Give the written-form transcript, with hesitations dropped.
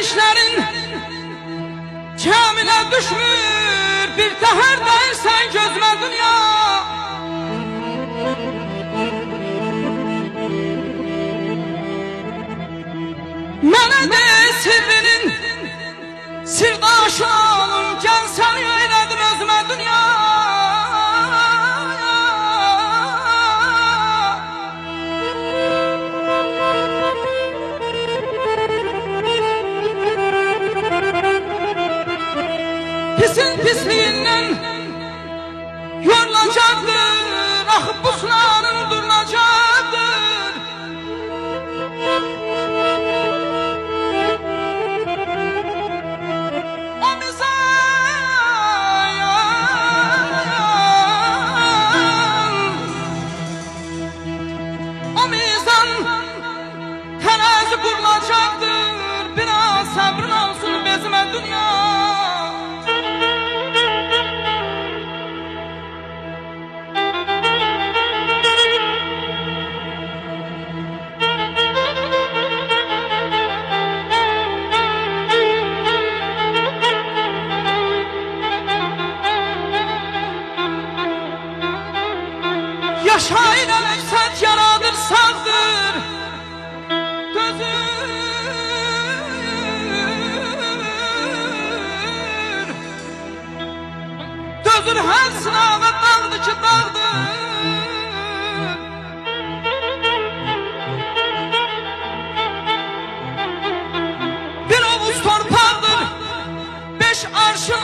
işlerin kamile düşmür, bir teher değilsen gözüme dünya. Mənə de sirrinin sirdaşı olum, gel seni eyledim özüme dünya. Pisin pisliğinden yorulacaktır, akıp bu suların durulacaktır. O mizan terazi kurulacaktır. Biraz sabrın olsun bezime dünya. Yaşayla məqsəd yaradır, sağdır dözür hər sınağa, dağdır ki dağdır. Bir ovuz torpaqdır, 5 arşın